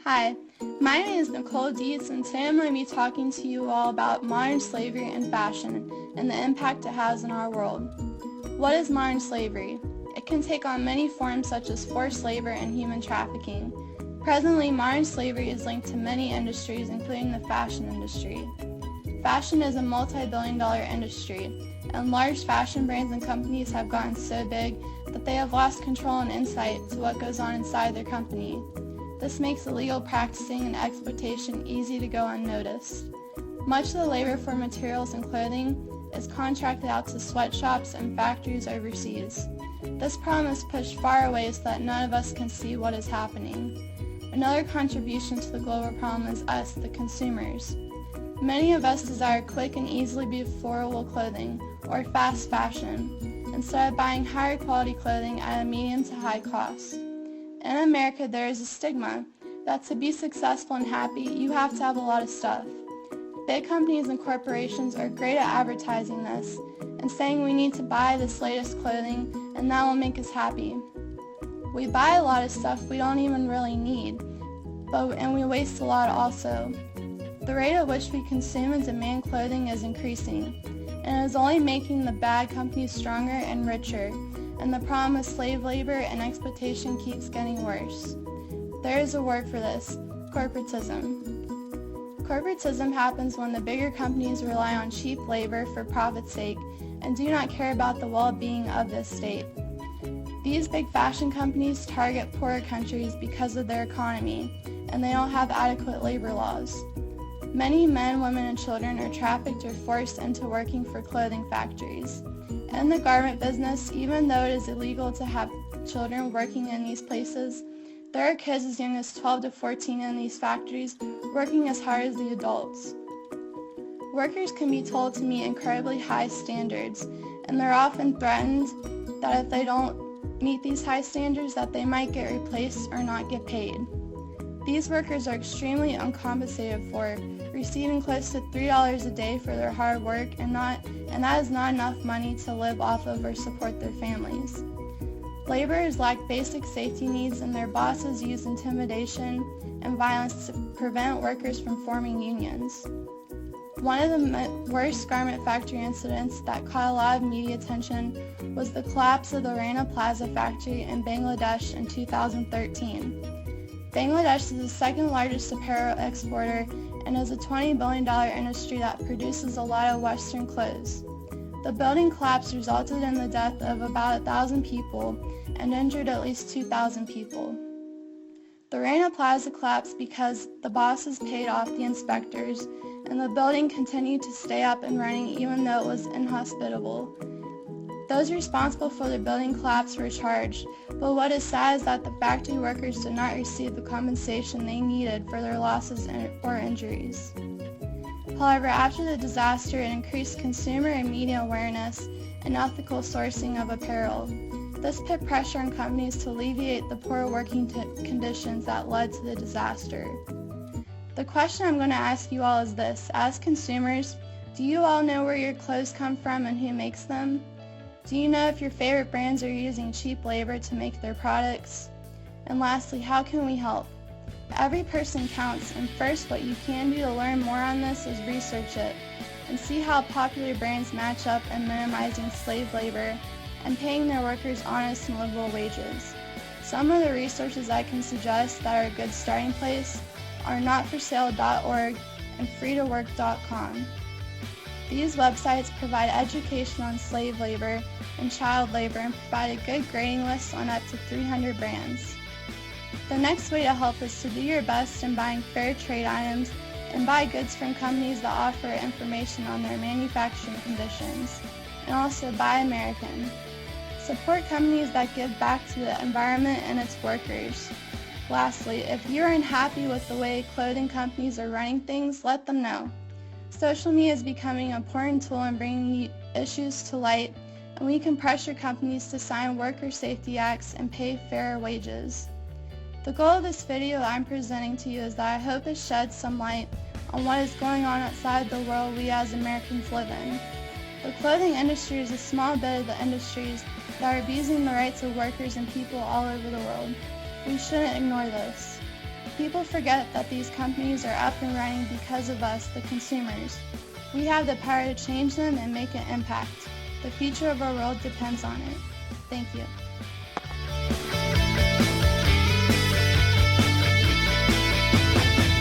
Hi, my name is Nicole Dietz, and today I'm going to be talking to you all about modern slavery and fashion and the impact it has in our world. What is modern slavery? It can take on many forms such as forced labor and human trafficking. Presently, modern slavery is linked to many industries, including the fashion industry. Fashion is a multi-billion-dollar industry, and large fashion brands and companies have gotten so big that they have lost control and insight to what goes on inside their company. This makes illegal practicing and exploitation easy to go unnoticed. Much of the labor for materials and clothing is contracted out to sweatshops and factories overseas. This problem is pushed far away so that none of us can see what is happening. Another contribution to the global problem is us, the consumers. Many of us desire quick and easily be affordable clothing, or fast fashion, instead of buying higher quality clothing at a medium to high cost. In America, there is a stigma that to be successful and happy, you have to have a lot of stuff. Big companies and corporations are great at advertising this and saying we need to buy this latest clothing and that will make us happy. We buy a lot of stuff we don't even really need, and we waste a lot also. The rate at which we consume and demand clothing is increasing, and it is only making the bad companies stronger and richer, and the problem of slave labor and exploitation keeps getting worse. There is a word for this: corporatism. Corporatism happens when the bigger companies rely on cheap labor for profit's sake and do not care about the well-being of the state. These big fashion companies target poorer countries because of their economy, and they don't have adequate labor laws. Many men, women, and children are trafficked or forced into working for clothing factories. In the garment business, even though it is illegal to have children working in these places, there are kids as young as 12 to 14 in these factories working as hard as the adults. Workers can be told to meet incredibly high standards, and they're often threatened that if they don't meet these high standards, that they might get replaced or not get paid. These workers are extremely uncompensated for, receiving close to $3 a day for their hard work, and that is not enough money to live off of or support their families. Laborers lack basic safety needs, and their bosses use intimidation and violence to prevent workers from forming unions. One of the worst garment factory incidents that caught a lot of media attention was the collapse of the Rana Plaza factory in Bangladesh in 2013. Bangladesh is the second largest apparel exporter and is a $20 billion industry that produces a lot of Western clothes. The building collapse resulted in the death of about 1,000 people and injured at least 2,000 people. The Rana Plaza collapsed because the bosses paid off the inspectors, and the building continued to stay up and running even though it was inhospitable. Those responsible for the building collapse were charged, but what is sad is that the factory workers did not receive the compensation they needed for their losses or injuries. However, after the disaster, it increased consumer and media awareness and ethical sourcing of apparel. This put pressure on companies to alleviate the poor working conditions that led to the disaster. The question I'm going to ask you all is this: as consumers, do you all know where your clothes come from and who makes them? Do you know if your favorite brands are using cheap labor to make their products? And lastly, how can we help? Every person counts, and first what you can do to learn more on this is research it and see how popular brands match up in minimizing slave labor and paying their workers honest and livable wages. Some of the resources I can suggest that are a good starting place are notforsale.org and freetowork.com. These websites provide education on slave labor and child labor and provide a good grading list on up to 300 brands. The next way to help is to do your best in buying fair trade items and buy goods from companies that offer information on their manufacturing conditions, and also buy American. Support companies that give back to the environment and its workers. Lastly, if you are unhappy with the way clothing companies are running things, let them know. Social media is becoming an important tool in bringing issues to light, and we can pressure companies to sign worker safety acts and pay fair wages. The goal of this video I'm presenting to you is that I hope it sheds some light on what is going on outside the world we as Americans live in. The clothing industry is a small bit of the industries that are abusing the rights of workers and people all over the world. We shouldn't ignore this. People forget that these companies are up and running because of us, the consumers. We have the power to change them and make an impact. The future of our world depends on it. Thank you.